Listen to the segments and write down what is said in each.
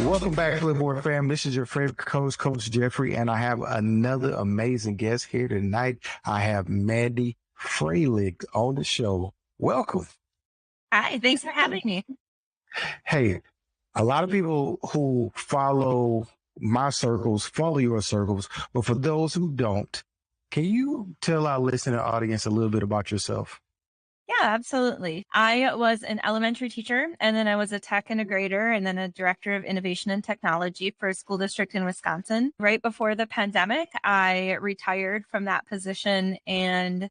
Welcome back, Flipboard fam. This is your favorite coach, Coach Jeffrey, and I have another amazing guest here tonight. I have Mandy Froehlich on the show. Welcome. Hi, thanks for having me. Hey, a lot of people who follow my circles follow your circles, but for those who don't, can you tell our listening audience a little bit about yourself? Yeah, absolutely. I was an elementary teacher, and then I was a tech integrator, and then a director of innovation and technology for a school district in Wisconsin. Right before the pandemic, I retired from that position and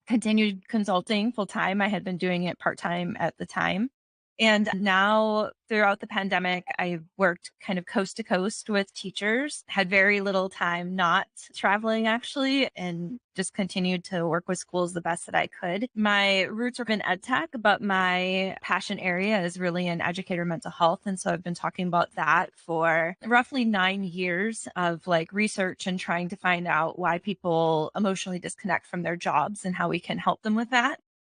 continued consulting full time. I had been doing it part time at the time. And now, throughout the pandemic, I worked kind of coast to coast with teachers, had very little time not traveling actually, and just continued to work with schools the best that I could. My roots are in ed tech, but my passion area is really in educator mental health. And so I've been talking about that for roughly 9 years of like research and trying to find out why people emotionally disconnect from their jobs and how we can help them with that.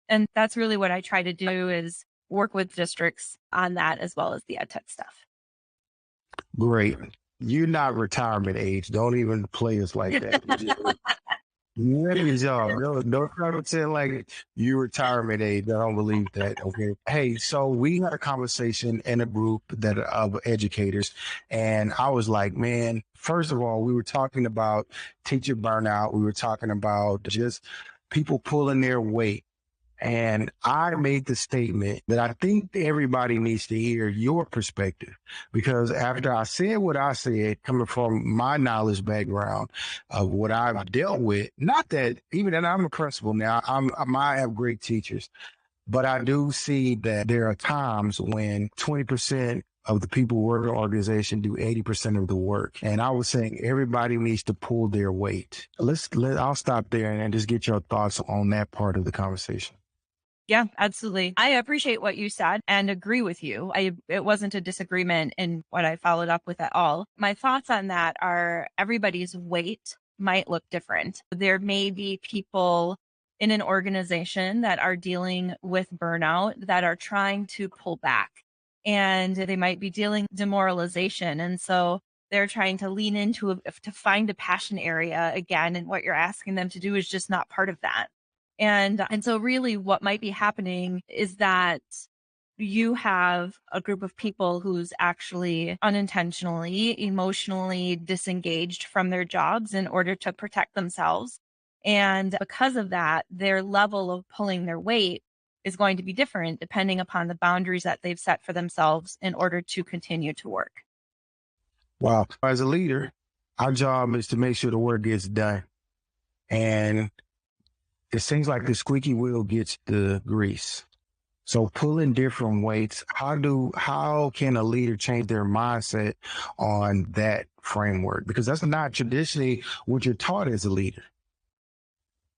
And that's really what I try to do, is work with districts on that as well as the ed tech stuff. Great. You're not retirement age. Don't even play us like that. You have your job. No try to pretend like you retirement age. I don't believe that. Okay. Hey, so we had a conversation in a group that of educators, and I was like, man, first of all, we were talking about teacher burnout. We were talking about just people pulling their weight. And I made the statement that I think everybody needs to hear your perspective, because after I said what I said, coming from my knowledge background of what I've dealt with, not that even that I'm a principal now, I have great teachers, but I do see that there are times when 20% of the people who work in an organization do 80% of the work. And I was saying everybody needs to pull their weight. I'll stop there and just get your thoughts on that part of the conversation. Yeah, absolutely. I appreciate what you said and agree with you. It wasn't a disagreement in what I followed up with at all. My thoughts on that are everybody's weight might look different. There may be people in an organization that are dealing with burnout that are trying to pull back, and they might be dealing with demoralization. And so they're trying to lean into to find a passion area again. And what you're asking them to do is just not part of that. And so really what might be happening is that you have a group of people who's actually unintentionally, emotionally disengaged from their jobs in order to protect themselves. And because of that, their level of pulling their weight is going to be different depending upon the boundaries that they've set for themselves in order to continue to work. Wow. As a leader, our job is to make sure the work gets done. And it seems like the squeaky wheel gets the grease. So pulling different weights, how can a leader change their mindset on that framework? Because that's not traditionally what you're taught as a leader.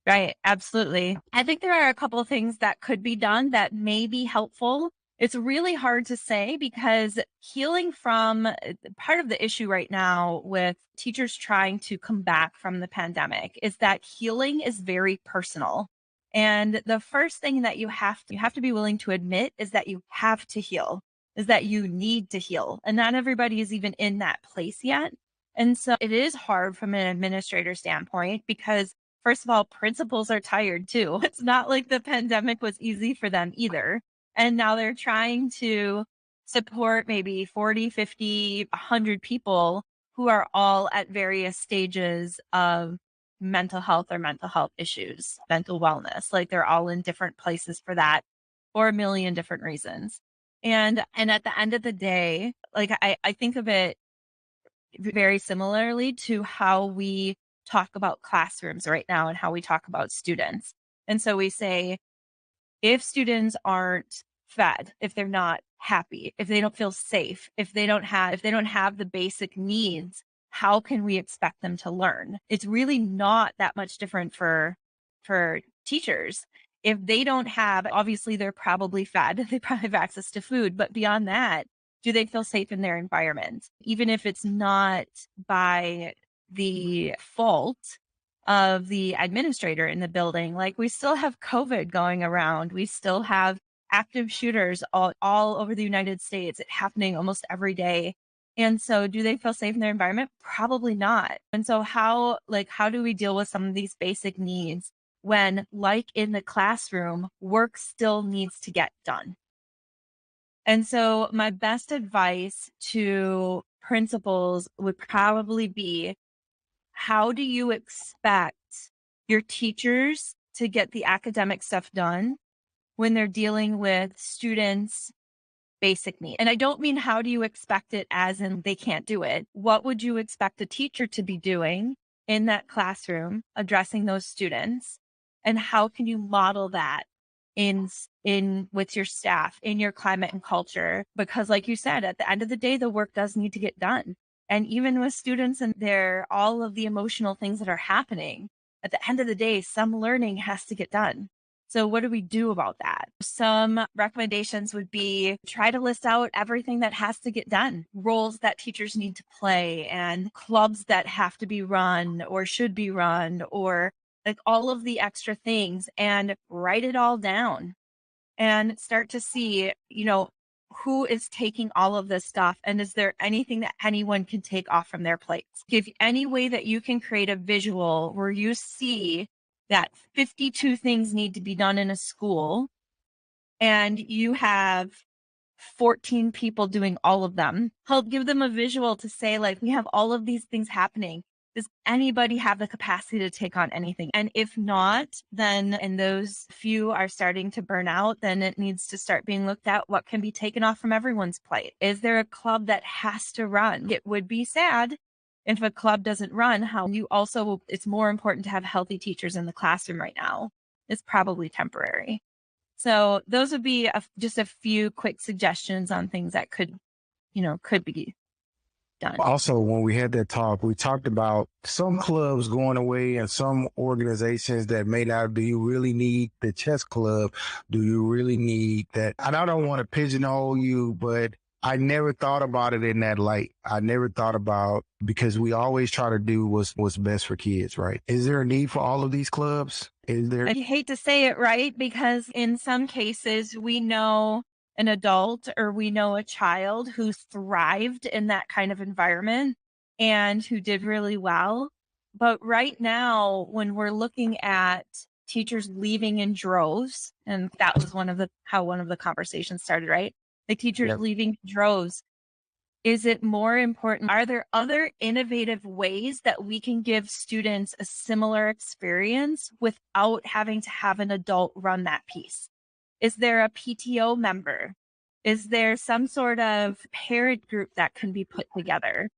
Right. Absolutely. I think there are a couple of things that could be done that may be helpful. It's really hard to say because healing from part of the issue right now with teachers trying to come back from the pandemic is that healing is very personal. And the first thing that you have to be willing to admit is that you have to heal, is that you need to heal. And not everybody is even in that place yet. And so it is hard from an administrator standpoint because, first of all, principals are tired too. It's not like the pandemic was easy for them either. And now they're trying to support maybe 40, 50, 100 people who are all at various stages of mental health or mental health issues, mental wellness. Like they're all in different places for that for a million different reasons. And at the end of the day, like I think of it very similarly to how we talk about classrooms right now and how we talk about students. And so we say, if students aren't fed, if they're not happy, if they don't feel safe, if they don't have the basic needs, how can we expect them to learn? It's really not that much different for teachers. If they don't have, obviously they're probably fed, they probably have access to food, but beyond that, do they feel safe in their environment? Even if it's not by the fault of the administrator in the building, like we still have COVID going around. We still have active shooters all over the United States, it happening almost every day. And so do they feel safe in their environment? Probably not. And so how do we deal with some of these basic needs when, like in the classroom, work still needs to get done? And so my best advice to principals would probably be, how do you expect your teachers to get the academic stuff done when they're dealing with students' basic needs? And I don't mean how do you expect it as in they can't do it. What would you expect a teacher to be doing in that classroom, addressing those students? And how can you model that in with your staff, in your climate and culture? Because like you said, at the end of the day, the work does need to get done. And even with students and all of the emotional things that are happening, at the end of the day, some learning has to get done. So what do we do about that? Some recommendations would be, try to list out everything that has to get done, roles that teachers need to play, and clubs that have to be run or should be run, or like all of the extra things, and write it all down and start to see, who is taking all of this stuff, and is there anything that anyone can take off from their plates? If any way that you can create a visual where you see that 52 things need to be done in a school and you have 14 people doing all of them, help give them a visual to say, like, we have all of these things happening. Does anybody have the capacity to take on anything? And if not, then, and those few are starting to burn out, then it needs to start being looked at what can be taken off from everyone's plate. Is there a club that has to run? It would be sad if a club doesn't run. It's more important to have healthy teachers in the classroom right now. It's probably temporary. So those would be just a few quick suggestions on things that could be done. Also, when we had that talk, we talked about some clubs going away and some organizations that may not. Do you really need the chess club? Do you really need that? And I don't want to pigeonhole you, but I never thought about it in that light. I never thought about, because we always try to do what's best for kids, right? Is there a need for all of these clubs? Is there? I hate to say it, right? Because in some cases, we know an adult or we know a child who thrived in that kind of environment and who did really well. But right now, when we're looking at teachers leaving in droves, and that was how one of the conversations started, right? The teachers leaving in droves. Is it more important? Are there other innovative ways that we can give students a similar experience without having to have an adult run that piece? Is there a PTO member? Is there some sort of parent group that can be put together?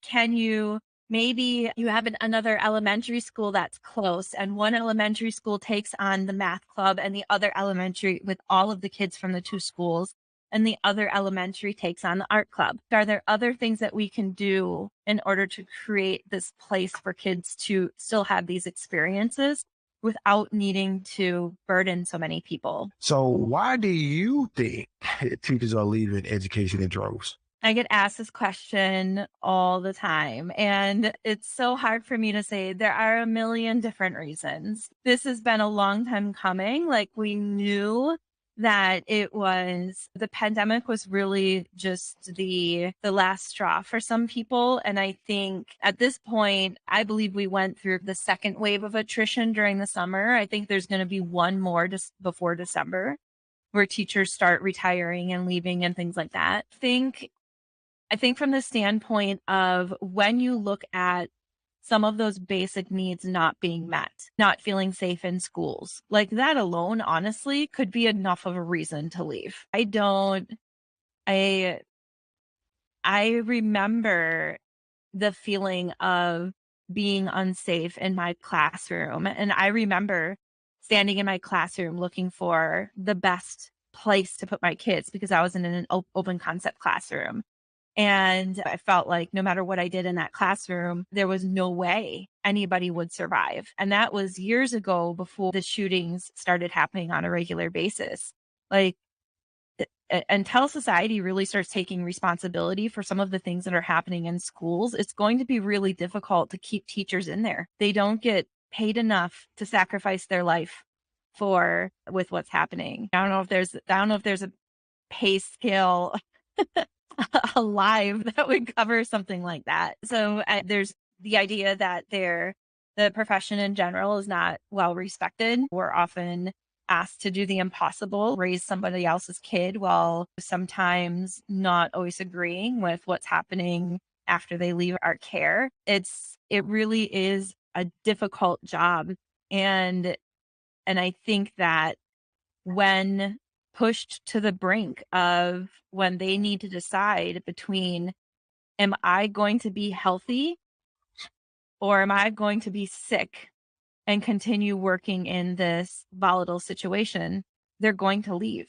Maybe you have another elementary school that's close, and one elementary school takes on the math club and the other elementary with all of the kids from the two schools, and the other elementary takes on the art club. Are there other things that we can do in order to create this place for kids to still have these experiences without needing to burden so many people? So why do you think teachers are leaving education in droves? I get asked this question all the time, and it's so hard for me to say. There are a million different reasons. This has been a long time coming. Like, we knew that the pandemic was really just the last straw for some people. And I think at this point, I believe we went through the second wave of attrition during the summer. I think there's going to be one more just before December where teachers start retiring and leaving and things like that. I think from the standpoint of when you look at some of those basic needs not being met, not feeling safe in schools, like that alone, honestly, could be enough of a reason to leave. I remember the feeling of being unsafe in my classroom. And I remember standing in my classroom looking for the best place to put my kids because I was in an open concept classroom. And I felt like no matter what I did in that classroom, there was no way anybody would survive. And that was years ago, before the shootings started happening on a regular basis. Like, until society really starts taking responsibility for some of the things that are happening in schools, it's going to be really difficult to keep teachers in there. They don't get paid enough to sacrifice their life with what's happening. I don't know if there's pay scale alive that would cover something like that. So there's the idea that the profession in general is not well respected. We're often asked to do the impossible, raise somebody else's kid, while sometimes not always agreeing with what's happening after they leave our care. It really is a difficult job. And I think that when pushed to the brink of when they need to decide between, am I going to be healthy or am I going to be sick and continue working in this volatile situation, they're going to leave.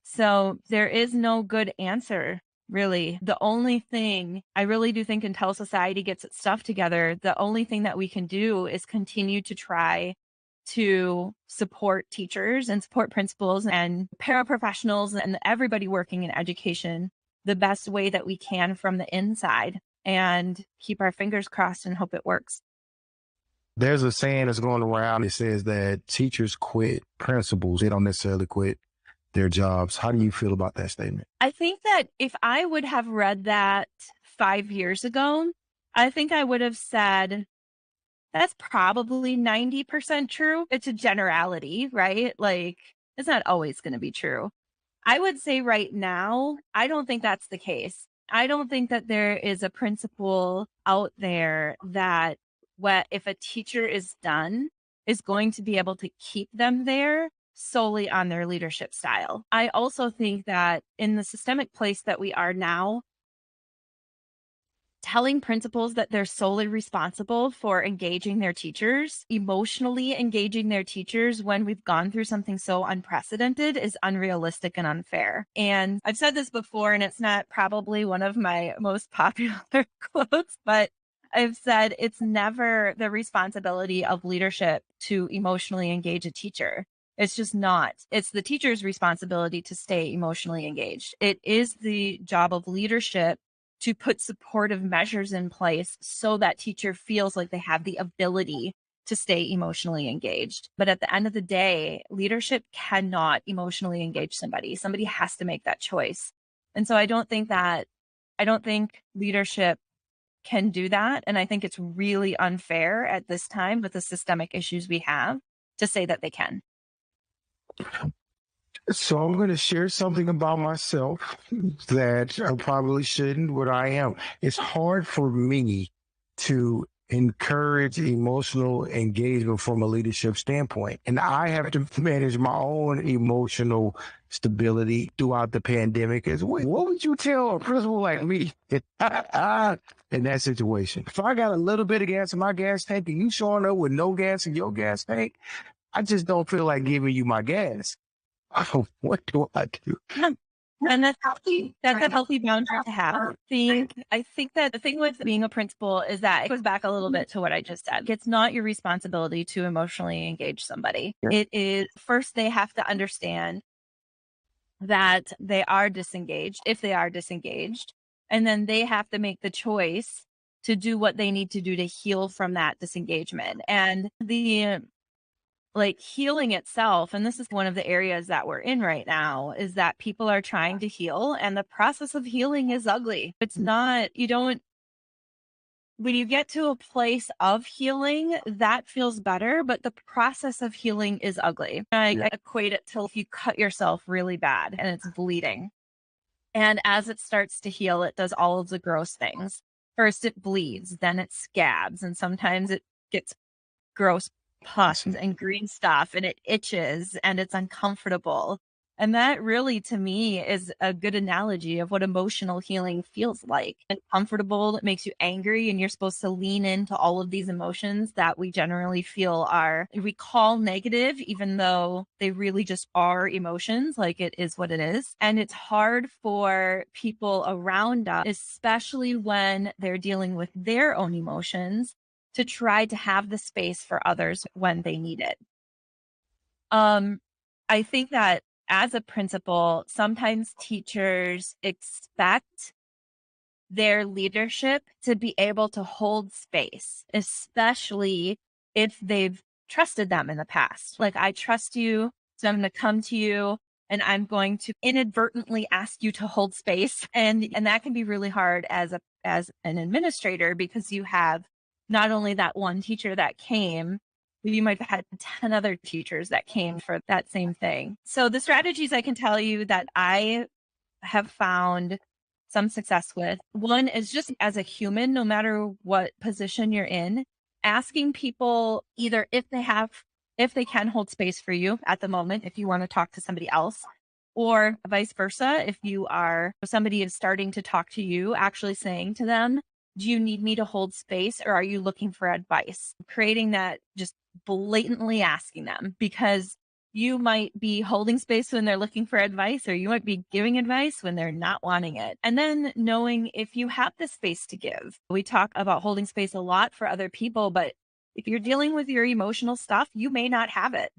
So there is no good answer, really. The only thing I really do think until society gets its stuff together, the only thing that we can do is continue to try to support teachers and support principals and paraprofessionals and everybody working in education the best way that we can from the inside, and keep our fingers crossed and hope it works. There's a saying that's going around that says that teachers quit principals. They don't necessarily quit their jobs. How do you feel about that statement? I think that if I would have read that 5 years ago, I think I would have said, that's probably 90% true. It's a generality, right? Like, it's not always going to be true. I would say right now, I don't think that's the case. I don't think that there is a principal out there that if a teacher is done, is going to be able to keep them there solely on their leadership style. I also think that in the systemic place that we are now, telling principals that they're solely responsible for engaging their teachers, emotionally engaging their teachers when we've gone through something so unprecedented, is unrealistic and unfair. And I've said this before, and it's not probably one of my most popular quotes, but I've said it's never the responsibility of leadership to emotionally engage a teacher. It's just not. It's the teacher's responsibility to stay emotionally engaged. It is the job of leadership to put supportive measures in place so that teacher feels like they have the ability to stay emotionally engaged. But at the end of the day, leadership cannot emotionally engage somebody. Somebody has to make that choice. And so I don't think leadership can do that. And I think it's really unfair at this time with the systemic issues we have to say that they can. So I'm going to share something about myself that I probably shouldn't, but I am. It's hard for me to encourage emotional engagement from a leadership standpoint. And I have to manage my own emotional stability throughout the pandemic as well. What would you tell a principal like me in that situation? If I got a little bit of gas in my gas tank and you showing up with no gas in your gas tank, I just don't feel like giving you my gas. Oh, what do I do? And that's healthy. That's a healthy boundary to have. I think that the thing with being a principal is that it goes back a little bit to what I just said. It's not your responsibility to emotionally engage somebody. Yeah. It is, first, they have to understand that they are disengaged, if they are disengaged, and then they have to make the choice to do what they need to do to heal from that disengagement. And the healing itself, and this is one of the areas that we're in right now, is that people are trying to heal, and the process of healing is ugly. It's not, when you get to a place of healing, that feels better, but the process of healing is ugly. I equate it to if you cut yourself really bad and it's bleeding. And as it starts to heal, it does all of the gross things. First, it bleeds, then it scabs, and sometimes it gets gross pus and green stuff, and it itches and it's uncomfortable. And that really, to me, is a good analogy of what emotional healing feels like. Uncomfortable, it makes you angry, and you're supposed to lean into all of these emotions that we generally feel we call negative, even though they really just are emotions. Like, it is what it is. And it's hard for people around us, especially when they're dealing with their own emotions, to try to have the space for others when they need it. I think that as a principal, sometimes teachers expect their leadership to be able to hold space, especially if they've trusted them in the past. Like, I trust you, so I'm going to come to you and I'm going to inadvertently ask you to hold space. And that can be really hard as an administrator, because you have not only that one teacher that came, but you might have had 10 other teachers that came for that same thing. So the strategies I can tell you that I have found some success with, one is just as a human, no matter what position you're in, asking people either if they can hold space for you at the moment, if you want to talk to somebody else, or vice versa. If somebody is starting to talk to you, actually saying to them, do you need me to hold space, or are you looking for advice? Creating that, just blatantly asking them, because you might be holding space when they're looking for advice, or you might be giving advice when they're not wanting it. And then knowing if you have the space to give. We talk about holding space a lot for other people, but if you're dealing with your emotional stuff, you may not have it.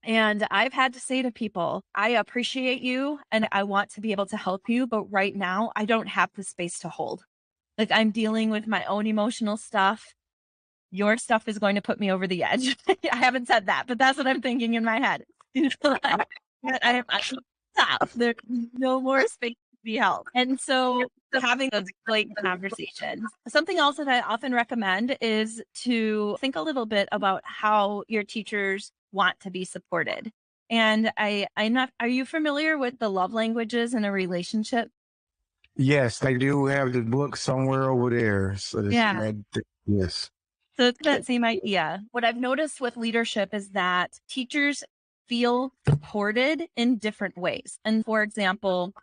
And I've had to say to people, I appreciate you and I want to be able to help you, but right now I don't have the space to hold. Like, I'm dealing with my own emotional stuff. Your stuff is going to put me over the edge. I haven't said that, but that's what I'm thinking in my head. Stop. There's no more space to be held. And so having those blatant conversations. Something else that I often recommend is to think a little bit about how your teachers want to be supported. And are you familiar with the love languages in a relationship? Yes, they do have the book somewhere over there. So yes. So it's that same idea. What I've noticed with leadership is that teachers feel supported in different ways. And for example,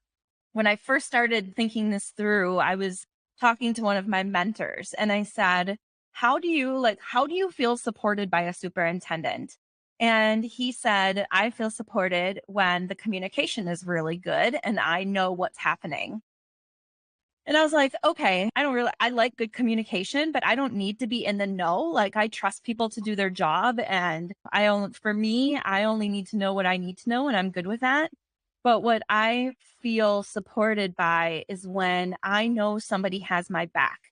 when I first started thinking this through, I was talking to one of my mentors and I said, how do you feel supported by a superintendent? And he said, I feel supported when the communication is really good and I know what's happening. And I was like, okay, I like good communication, but I don't need to be in the know. Like, I trust people to do their job. And I only need to know what I need to know, and I'm good with that. But what I feel supported by is when I know somebody has my back.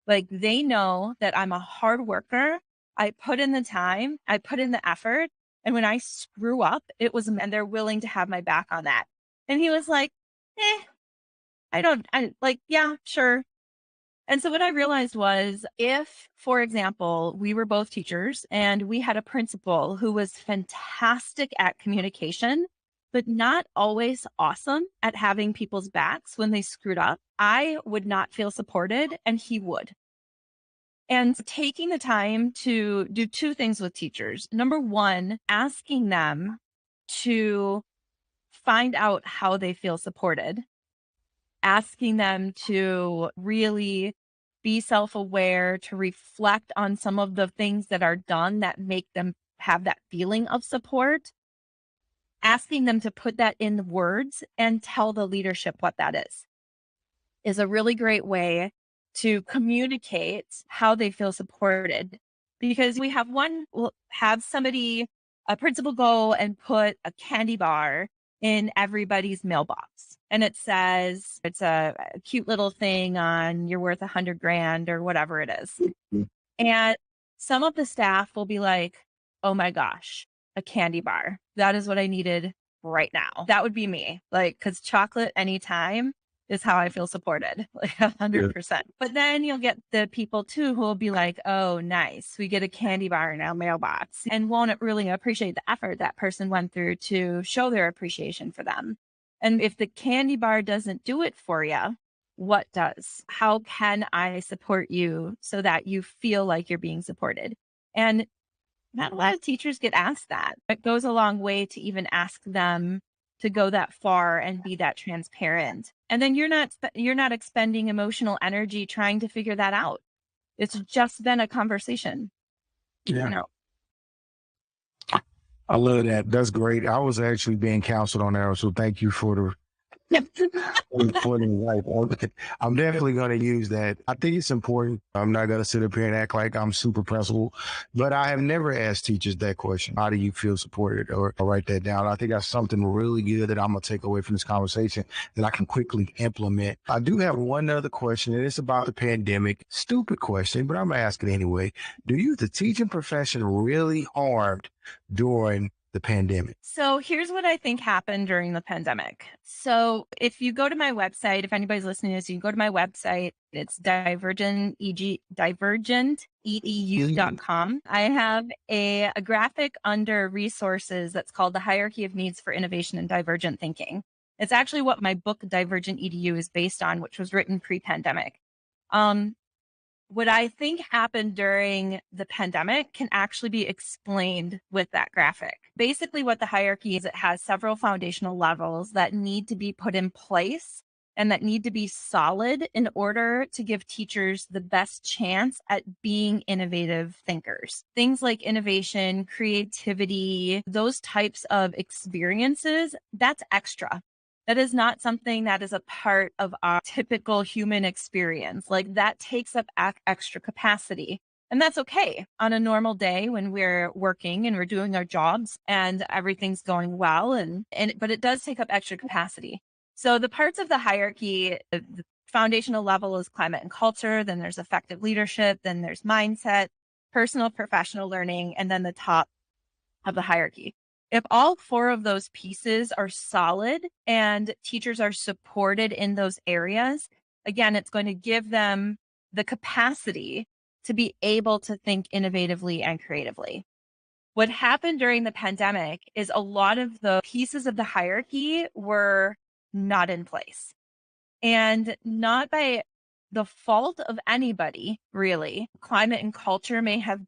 Like, they know that I'm a hard worker. I put in the time, I put in the effort. And when I screw up, and they're willing to have my back on that. And he was like, yeah, sure. And so what I realized was, if, for example, we were both teachers and we had a principal who was fantastic at communication, but not always awesome at having people's backs when they screwed up, I would not feel supported and he would. And taking the time to do two things with teachers. Number one, asking them to find out how they feel supported. Asking them to really be self-aware, to reflect on some of the things that are done that make them have that feeling of support. Asking them to put that in words and tell the leadership what that is a really great way to communicate how they feel supported. Because we'll have a principal go and put a candy bar in everybody's mailbox. And it says, it's a cute little thing on, you're worth $100,000 or whatever it is. Mm-hmm. And some of the staff will be like, oh my gosh, a candy bar. That is what I needed right now. That would be me. Like, because chocolate anytime is how I feel supported, like 100%. Yeah. But then you'll get the people too who will be like, oh, nice, we get a candy bar in our mailbox, and won't really appreciate the effort that person went through to show their appreciation for them. And if the candy bar doesn't do it for you, what does? How can I support you so that you feel like you're being supported? And not a lot of teachers get asked that. It goes a long way to even ask them to go that far and be that transparent. And then you're not expending emotional energy trying to figure that out. It's just been a conversation. Yeah. You know? I love that. That's great. I was actually being counseled on that, so thank you for the I'm definitely going to use that. I think it's important. I'm not going to sit up here and act like I'm super principled, but I have never asked teachers that question. How do you feel supported? Or write that down. I think that's something really good that I'm going to take away from this conversation that I can quickly implement. I do have one other question, and it's about the pandemic. Stupid question, but I'm going to ask it anyway. Do you, the teaching profession, really harmed during the pandemic? So here's what I think happened during the pandemic. So if you go to my website, if anybody's listening to this, you can go to my website. It's divergentedu.com. I have a graphic under resources that's called The Hierarchy of Needs for Innovation and Divergent Thinking. It's actually what my book, Divergent EDU, is based on, which was written pre-pandemic. What I think happened during the pandemic can actually be explained with that graphic. Basically, what the hierarchy is, it has several foundational levels that need to be put in place and that need to be solid in order to give teachers the best chance at being innovative thinkers. Things like innovation, creativity, those types of experiences, that's extra. That is not something that is a part of our typical human experience. Like that takes up extra capacity. And that's okay on a normal day when we're working and we're doing our jobs and everything's going well. But it does take up extra capacity. So the parts of the hierarchy, the foundational level is climate and culture. Then there's effective leadership. Then there's mindset, personal, professional learning, and then the top of the hierarchy. If all four of those pieces are solid and teachers are supported in those areas, again, it's going to give them the capacity to be able to think innovatively and creatively. What happened during the pandemic is a lot of the pieces of the hierarchy were not in place, and not by the fault of anybody, really. Climate and culture may have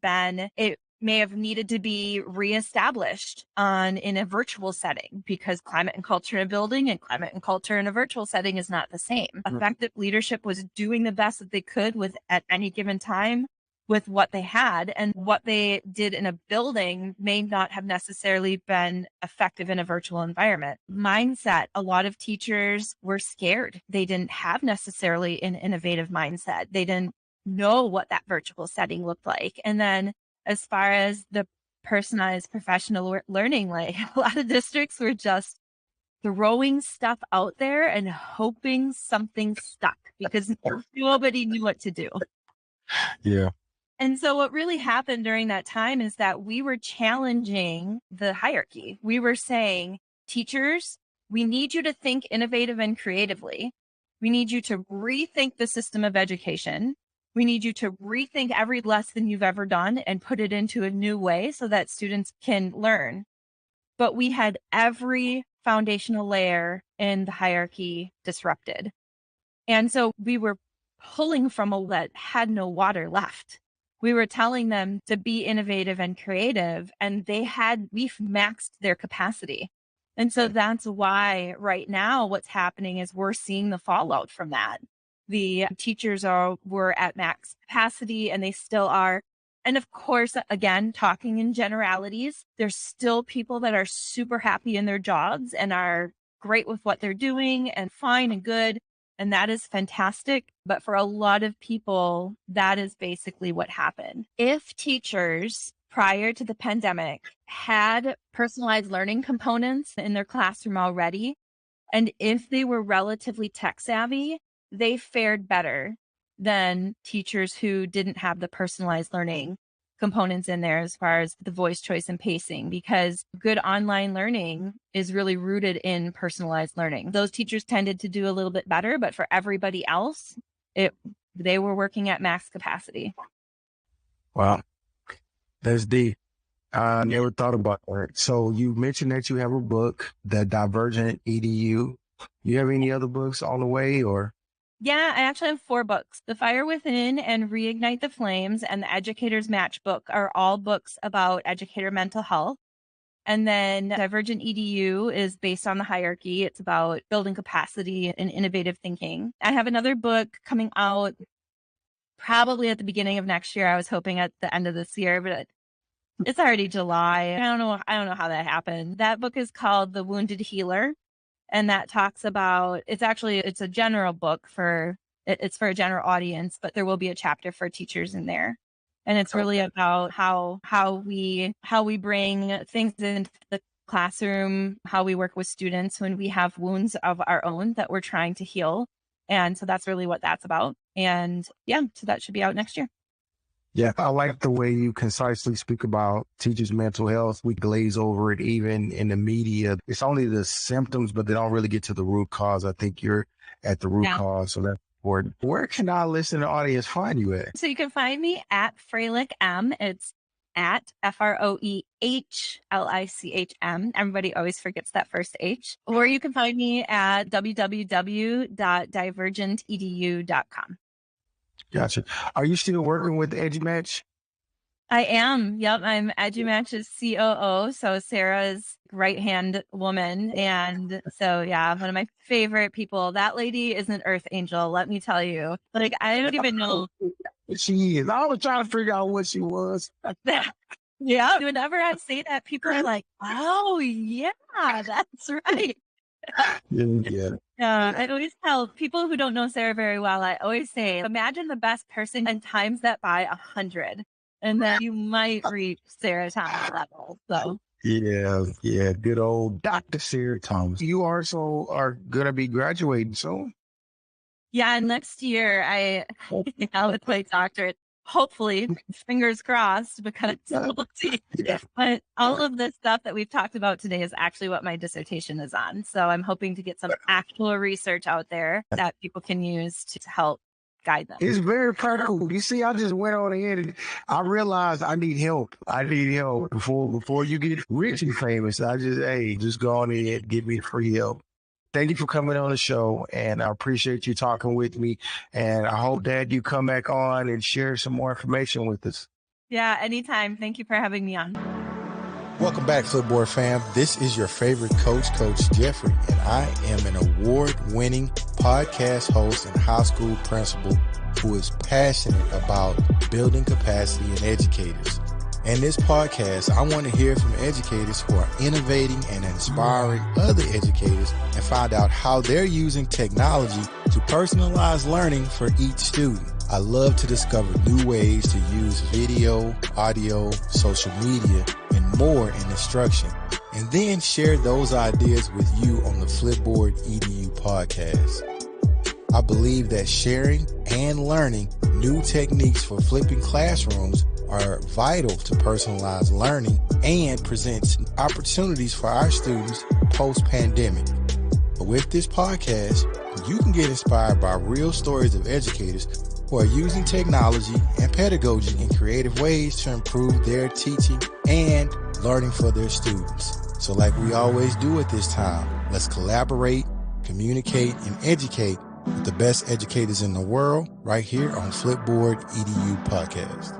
needed to be reestablished in a virtual setting, because climate and culture in a building and climate and culture in a virtual setting is not the same. Effective leadership was doing the best that they could at any given time with what they had, and what they did in a building may not have necessarily been effective in a virtual environment. Mindset, a lot of teachers were scared. They didn't have necessarily an innovative mindset. They didn't know what that virtual setting looked like. And then as far as the personalized professional learning, like a lot of districts were just throwing stuff out there and hoping something stuck because nobody knew what to do. Yeah. And so what really happened during that time is that we were challenging the hierarchy. We were saying, teachers, we need you to think innovative and creatively. We need you to rethink the system of education. We need you to rethink every lesson you've ever done and put it into a new way so that students can learn. But we had every foundational layer in the hierarchy disrupted. And so we were pulling from a well that had no water left. We were telling them to be innovative and creative, and we've maxed their capacity. And so that's why right now what's happening is we're seeing the fallout from that. The teachers were at max capacity, and they still are. And of course, again, talking in generalities, there's still people that are super happy in their jobs and are great with what they're doing and fine and good. And that is fantastic. But for a lot of people, that is basically what happened. If teachers prior to the pandemic had personalized learning components in their classroom already, and if they were relatively tech savvy, they fared better than teachers who didn't have the personalized learning components in there as far as the voice choice and pacing, because good online learning is really rooted in personalized learning. Those teachers tended to do a little bit better, but for everybody else, they were working at max capacity. Wow. That's deep. I never thought about that. So you mentioned that you have a book, the Divergent EDU. You have any other books on the way, or? Yeah, I actually have 4 books. The Fire Within and Reignite the Flames and the Educators Matchbook are all books about educator mental health. And then Divergent EDU is based on the hierarchy. It's about building capacity and innovative thinking. I have another book coming out probably at the beginning of next year. I was hoping at the end of this year, but it's already July. I don't know how that happened. That book is called The Wounded Healer. And that talks about, it's a general book it's for a general audience, but there will be a chapter for teachers in there. And it's really about how we bring things into the classroom, how we work with students when we have wounds of our own that we're trying to heal. And so that's really what that's about. And yeah, so that should be out next year. Yeah, I like the way you concisely speak about teachers' mental health. We glaze over it even in the media. It's only the symptoms, but they don't really get to the root cause. I think you're at the root cause, so that's important. Where can our listener audience find you at? So you can find me at Froehlich M. It's at FROEHLICHM. Everybody always forgets that first H. Or you can find me at www.divergentedu.com. Gotcha. Are you still working with EduMatch? I am. Yep. I'm EduMatch's COO. So Sarah's right-hand woman. And so, yeah, one of my favorite people. That lady is an earth angel. Let me tell you, like, I don't even know. She is. I was trying to figure out what she was. Yeah. Whenever I say that, people are like, oh, yeah, that's right. Yeah. I always tell people who don't know Sarah very well, I always say, imagine the best person and times that by 100. And then you might reach Sarah Thomas level. So Yeah. Good old Dr. Sarah Thomas. You also are going to be graduating soon. yeah, next year with my doctorate, hopefully, fingers crossed, because we'll see. But all of this stuff that we've talked about today is actually what my dissertation is on. So I'm hoping to get some actual research out there that people can use to help guide them. It's very practical. You see, I just went on ahead and I realized I need help. Before you get rich and famous. Just go on ahead, give me free help. Thank you for coming on the show, and I appreciate you talking with me. And I hope that you come back on and share some more information with us. Yeah, anytime. Thank you for having me on. Welcome back, Flipboard fam. This is your favorite coach, Coach Jeffrey, and I am an award-winning podcast host and high school principal who is passionate about building capacity in educators. In this podcast, I want to hear from educators who are innovating and inspiring other educators and find out how they're using technology to personalize learning for each student. I love to discover new ways to use video, audio, social media, and more in instruction, and then share those ideas with you on the Flipboard EDU podcast. I believe that sharing and learning new techniques for flipping classrooms are vital to personalized learning and presents opportunities for our students post-pandemic. But with this podcast, you can get inspired by real stories of educators who are using technology and pedagogy in creative ways to improve their teaching and learning for their students. So like we always do at this time, let's collaborate, communicate, and educate with the best educators in the world right here on Flipboard EDU Podcast.